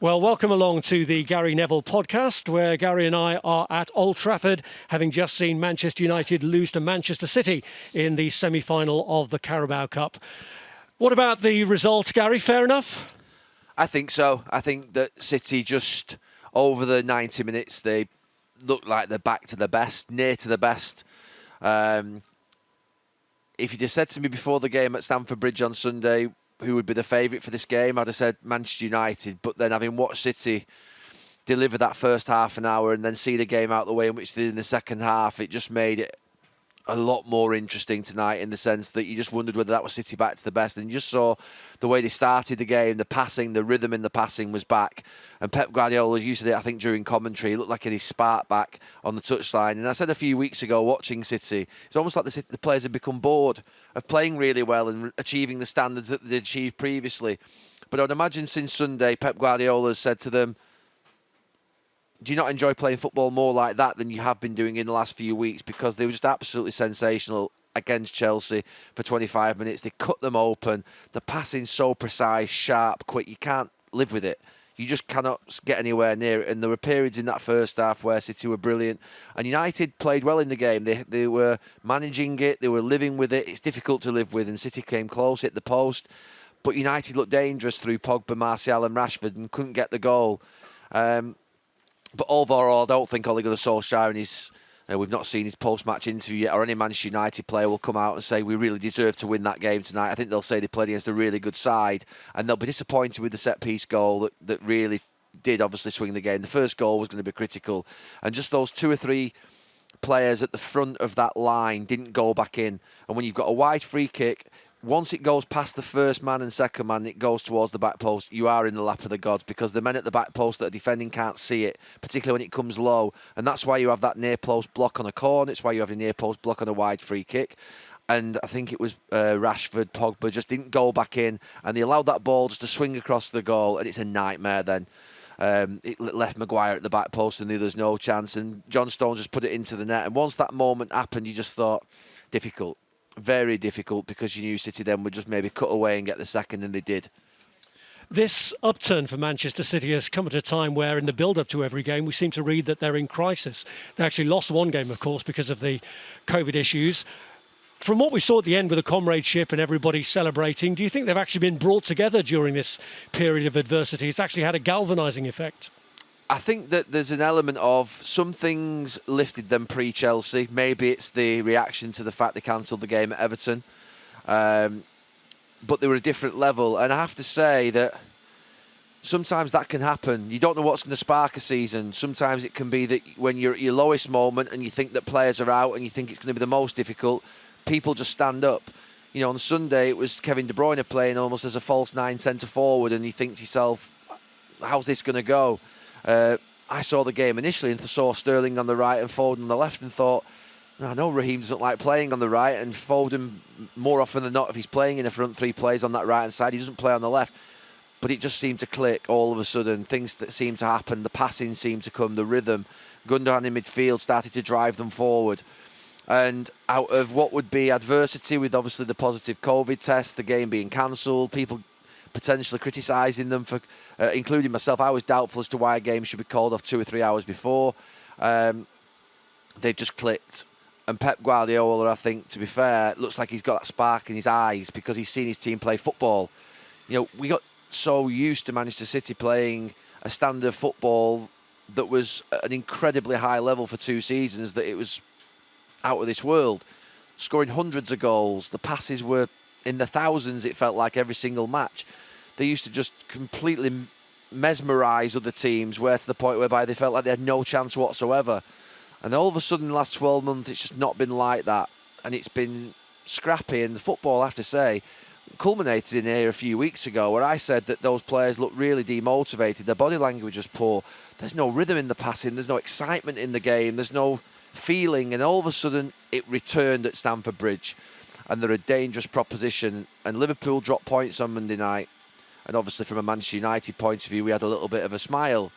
Well, welcome along to the Gary Neville Podcast, where Gary and I are at Old Trafford, having just seen Manchester United lose to Manchester City in the semi-final of the Carabao Cup. What about the result, Gary? Fair enough? I think so. I think that City just, over the 90 minutes, they looked like they're back to the best, near to the best. If you'd have said to me before the game at Stamford Bridge on Sunday who would be the favourite for this game, I'd have said Manchester United. But then having watched City deliver that first half an hour and then see the game out the way in which they did in the second half, it just made it a lot more interesting tonight, in the sense that you just wondered whether that was City back to the best. And you just saw the way they started the game, the passing, the rhythm in the passing was back. And Pep Guardiola used it, I think, during commentary. He looked like he sparked back on the touchline. And I said a few weeks ago, watching City, it's almost like the players have become bored of playing really well and achieving the standards that they achieved previously. But I'd imagine since Sunday, Pep Guardiola has said to them, do you not enjoy playing football more like that than you have been doing in the last few weeks? Because they were just absolutely sensational against Chelsea for 25 minutes. They cut them open. The passing's so precise, sharp, quick. You can't live with it. You just cannot get anywhere near it. And there were periods in that first half where City were brilliant. And United played well in the game. They were managing it. They were living with it. It's difficult to live with. And City came close, hit the post. But United looked dangerous through Pogba, Martial and Rashford and couldn't get the goal. But overall, I don't think Ole Gunnar Solskjaer and his... we've not seen his post-match interview yet, or any Manchester United player will come out and say we really deserve to win that game tonight. I think they'll say they played against a really good side, and they'll be disappointed with the set-piece goal that really did obviously swing the game. The first goal was going to be critical, and just those two or three players at the front of that line didn't go back in. And when you've got a wide free kick, once it goes past the first man and second man, it goes towards the back post, you are in the lap of the gods, because the men at the back post that are defending can't see it, particularly when it comes low. And that's why you have that near post block on a corner. It's why you have a near post block on a wide free kick. And I think it was Rashford, Pogba just didn't go back in, and they allowed that ball just to swing across the goal, and it's a nightmare then. It left Maguire at the back post and knew there's no chance, and John Stones just put it into the net. And once that moment happened, you just thought, difficult. Very difficult, because you knew City then would just maybe cut away and get the second, and they did. This upturn for Manchester City has come at a time where in the build-up to every game we seem to read that they're in crisis. They actually lost one game, of course, because of the COVID issues. From what we saw at the end with the comradeship and everybody celebrating, do you think they've actually been brought together during this period of adversity? It's actually had a galvanising effect. I think that there's an element of some things lifted them pre-Chelsea. Maybe it's the reaction to the fact they cancelled the game at Everton. But they were a different level. And I have to say that sometimes that can happen. You don't know what's going to spark a season. Sometimes it can be that when you're at your lowest moment and you think that players are out and you think it's going to be the most difficult, people just stand up. You know, on Sunday it was Kevin De Bruyne playing almost as a false nine centre forward, and you think to yourself, how's this going to go? I saw the game initially and saw Sterling on the right and Foden on the left and thought, I know Raheem doesn't like playing on the right, and Foden, more often than not, if he's playing in the front three, plays on that right-hand side. He doesn't play on the left. But it just seemed to click all of a sudden. Things that seemed to happen, the passing seemed to come, the rhythm. Gundogan in midfield started to drive them forward. And out of what would be adversity, with obviously the positive COVID test, the game being cancelled, people potentially criticising them for, including myself. I was doubtful as to why a game should be called off 2 or 3 hours before. They've just clicked. And Pep Guardiola, I think, to be fair, looks like he's got that spark in his eyes because he's seen his team play football. You know, we got so used to Manchester City playing a standard of football that was at an incredibly high level for 2 seasons that it was out of this world. Scoring hundreds of goals. The passes were in the thousands, it felt like, every single match. They used to just completely mesmerise other teams, where to the point whereby they felt like they had no chance whatsoever. And all of a sudden, the last 12 months, it's just not been like that. And it's been scrappy. And the football, I have to say, culminated in here a few weeks ago, where I said that those players looked really demotivated. Their body language was poor. There's no rhythm in the passing. There's no excitement in the game. There's no feeling. And all of a sudden, it returned at Stamford Bridge. And they're a dangerous proposition. And Liverpool dropped points on Monday night. And obviously, from a Manchester United point of view, we had a little bit of a smile.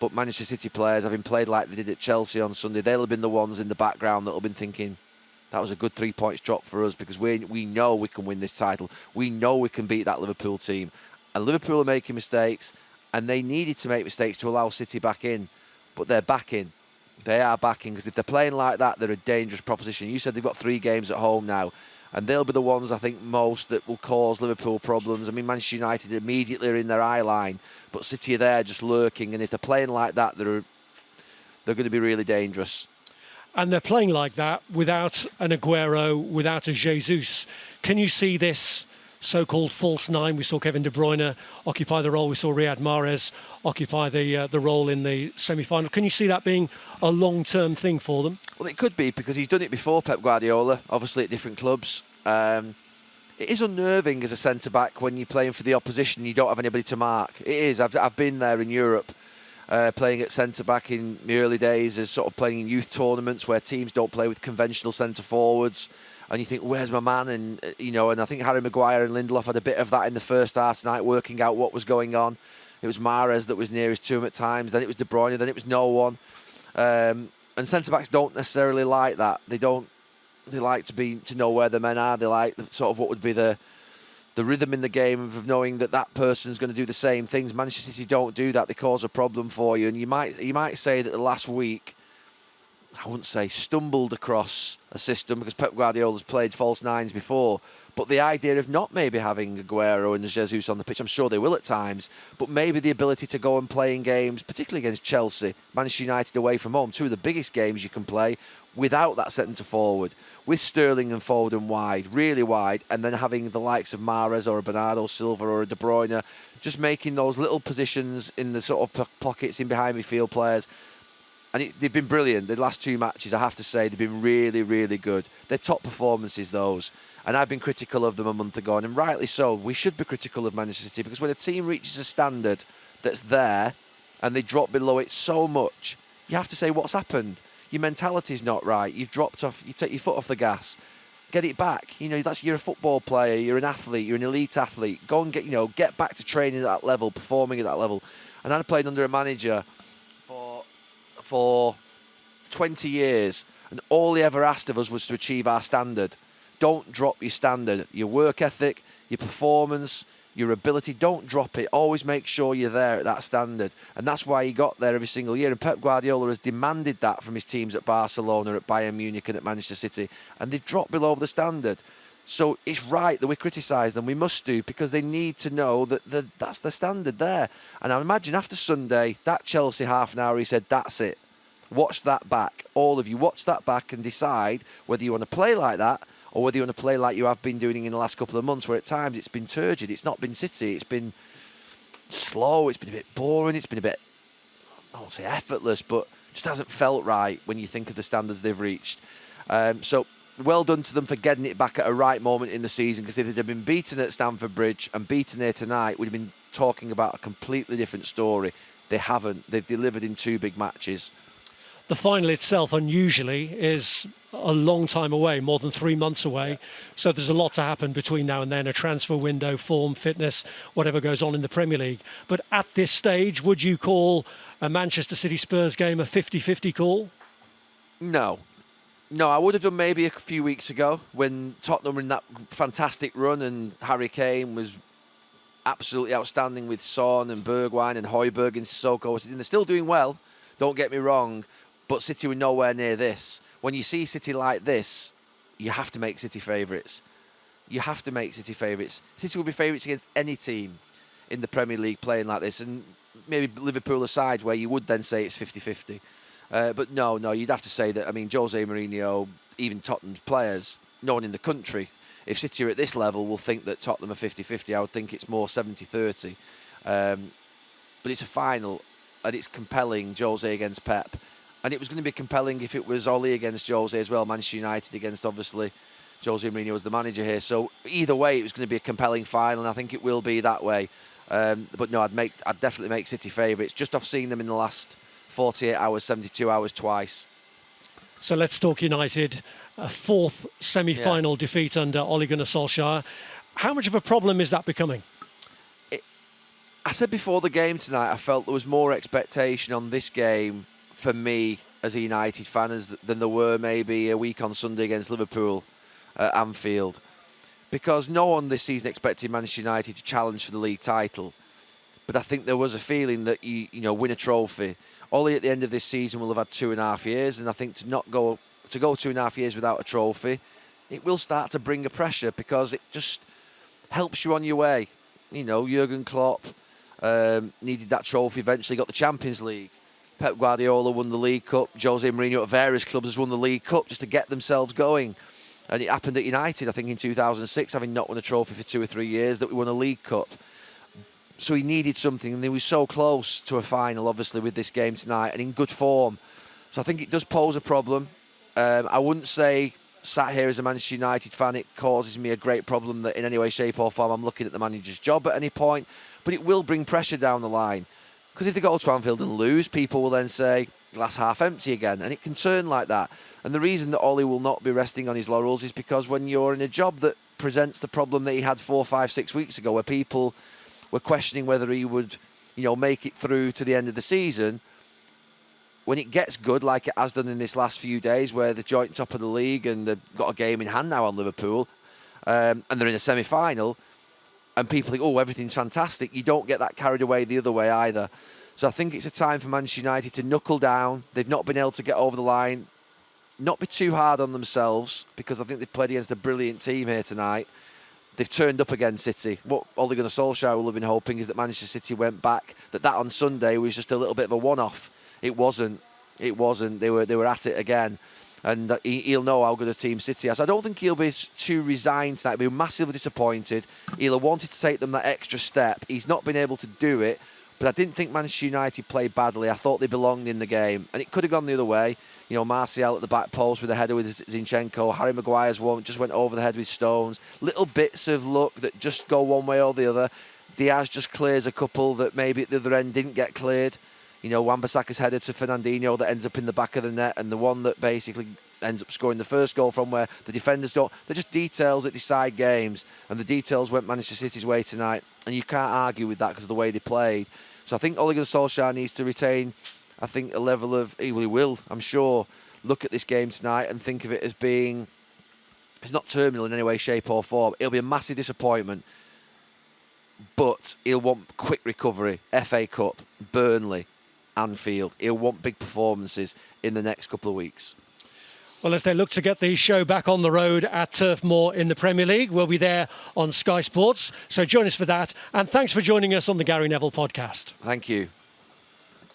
But Manchester City players, having played like they did at Chelsea on Sunday, they'll have been the ones in the background that have been thinking, that was a good 3 points drop for us, because we know we can win this title. We know we can beat that Liverpool team. And Liverpool are making mistakes. and they needed to make mistakes to allow City back in, but they're back in. They are back in, because if they're playing like that, they're a dangerous proposition. You said they've got 3 games at home now, and they'll be the ones, I think, most that will cause Liverpool problems. I mean, Manchester United immediately are in their eye line, but City are there just lurking, and if they're playing like that, they're going to be really dangerous. And they're playing like that without an Aguero, without a Jesus. Can you see this so-called false nine? We saw Kevin De Bruyne occupy the role. We saw Riyad Mahrez occupy the role in the semi-final. Can you see that being a long-term thing for them? Well, it could be, because he's done it before, Pep Guardiola, obviously at different clubs. It is unnerving as a centre-back when you're playing for the opposition and you don't have anybody to mark. It is. I've been there in Europe. Playing at centre-back in the early days, as sort of playing in youth tournaments where teams don't play with conventional centre-forwards, and you think, where's my man? And and I think Harry Maguire and Lindelof had a bit of that in the first half tonight, working out what was going on. It was Mahrez that was nearest to him at times, then it was De Bruyne, then it was no one. And centre-backs don't necessarily like that. They like to know where the men are. They like sort of what would be the rhythm in the game of knowing that person's going to do the same things. Manchester City don't do that. They cause a problem for you. And you might say that the last week, I wouldn't say stumbled across a system, because Pep Guardiola's played false nines before. But the idea of not maybe having Aguero and Jesus on the pitch, I'm sure they will at times, but maybe the ability to go and play in games, particularly against Chelsea, Manchester United away from home, 2 of the biggest games you can play without that centre forward, with Sterling and Foden wide, really wide, and then having the likes of Mahrez or a Bernardo Silva or a De Bruyne, just making those little positions in the sort of pockets in behind midfield players. And they've been brilliant. The last 2 matches, I have to say, they've been really, really good. They're top performances, those. And I've been critical of them a month ago, and rightly so. We should be critical of Manchester City, because when a team reaches a standard that's there and they drop below it so much, you have to say, what's happened? Your mentality's not right. You've dropped off. You take your foot off the gas. Get it back. You're a football player. You're an athlete. You're an elite athlete. Go and get back to training at that level, performing at that level. And I played under a manager for 20 years, and all he ever asked of us was to achieve our standard. Don't drop your standard. Your work ethic, your performance, your ability, don't drop it. Always make sure you're there at that standard. And that's why he got there every single year. And Pep Guardiola has demanded that from his teams at Barcelona, at Bayern Munich and at Manchester City. And they've dropped below the standard. So it's right that we criticise them. We must do, because they need to know that that's the standard there. And I imagine after Sunday, that Chelsea half an hour, he said, that's it. Watch that back. All of you, watch that back and decide whether you want to play like that or whether you want to play like you have been doing in the last couple of months, where at times it's been turgid. It's not been City. It's been slow. It's been a bit boring. It's been a bit, I won't say effortless, but just hasn't felt right when you think of the standards they've reached. So well done to them for getting it back at a right moment in the season, because if they'd have been beaten at Stamford Bridge and beaten here tonight, we'd have been talking about a completely different story. They haven't. They've delivered in 2 big matches. The final itself, unusually, is a long time away, more than 3 months away. Yeah. So there's a lot to happen between now and then, a transfer window, form, fitness, whatever goes on in the Premier League. But at this stage, would you call a Manchester City Spurs game a 50-50 call? No, I would have done maybe a few weeks ago when Tottenham were in that fantastic run and Harry Kane was absolutely outstanding with Son and Bergwijn and Højbjerg and Sissoko. And they're still doing well, don't get me wrong, but City were nowhere near this. When you see City like this, you have to make City favourites. You have to make City favourites. City will be favourites against any team in the Premier League playing like this, and maybe Liverpool aside, where you would then say it's 50-50. But no, you'd have to say that, Jose Mourinho, even Tottenham's players, no one in the country, if City are at this level, will think that Tottenham are 50-50. I would think it's more 70-30. But it's a final, and it's compelling, Jose against Pep. And it was going to be compelling if it was Ole against Jose as well, Manchester United against, obviously, Jose Mourinho as the manager here. So either way, it was going to be a compelling final, and I think it will be that way. But no, I'd definitely make City favourites, just off seeing them in the last 48 hours, 72 hours twice. So let's talk United. A 4th semi-final defeat under Ole Gunnar Solskjaer. How much of a problem is that becoming? I said before the game tonight, I felt there was more expectation on this game for me as a United fan than there were maybe a week on Sunday against Liverpool at Anfield. Because no one this season expected Manchester United to challenge for the league title. But I think there was a feeling that you win a trophy. Ole at the end of this season will have had 2.5 years, and I think to go 2.5 years without a trophy, it will start to bring a pressure because it just helps you on your way. Jurgen Klopp needed that trophy eventually, got the Champions League. Pep Guardiola won the League Cup. Jose Mourinho at various clubs has won the League Cup just to get themselves going. And it happened at United, I think, in 2006, having not won a trophy for 2 or 3 years, that we won a League Cup. So he needed something, and he was so close to a final, obviously, with this game tonight, and in good form. So I think it does pose a problem. I wouldn't say, sat here as a Manchester United fan, it causes me a great problem that in any way, shape or form I'm looking at the manager's job at any point, but it will bring pressure down the line. Because if they go to Anfield and lose, people will then say, glass half empty again, and it can turn like that. And the reason that Ole will not be resting on his laurels is because when you're in a job that presents the problem that he had 4, 5, 6 weeks ago, where people were questioning whether he would, make it through to the end of the season, when it gets good, like it has done in this last few days, where they're joint top of the league and they've got a game in hand now on Liverpool, and they're in a semi-final, and people think, oh, everything's fantastic, you don't get that carried away the other way either. So I think it's a time for Manchester United to knuckle down. They've not been able to get over the line, not be too hard on themselves, because I think they've played against a brilliant team here tonight. They've turned up against City. What Ole Gunnar Solskjaer will have been hoping is that Manchester City went back, that on Sunday was just a little bit of a one-off. It wasn't. They were at it again. And he'll know how good a team City has. I don't think he'll be too resigned tonight. He'll be massively disappointed. He'll have wanted to take them that extra step. He's not been able to do it. But I didn't think Manchester United played badly. I thought they belonged in the game. And it could have gone the other way. Martial at the back post with a header with Zinchenko. Harry Maguire's one just went over the head with Stones. Little bits of luck that just go one way or the other. Diaz just clears a couple that maybe at the other end didn't get cleared. Wan-Bissaka's header to Fernandinho that ends up in the back of the net, and the one that basically ends up scoring the first goal from where the defenders don't. They're just details that decide games, and the details went Manchester City's way tonight, and you can't argue with that because of the way they played. So I think Ole Gunnar Solskjaer needs to retain, I think, a level of, he will, I'm sure, look at this game tonight and think of it as being, it's not terminal in any way, shape or form. It'll be a massive disappointment, but he'll want quick recovery. FA Cup, Burnley, Anfield. He'll want big performances in the next couple of weeks. Well, as they look to get the show back on the road at Turf Moor in the Premier League, we'll be there on Sky Sports. So join us for that. And thanks for joining us on the Gary Neville Podcast. Thank you.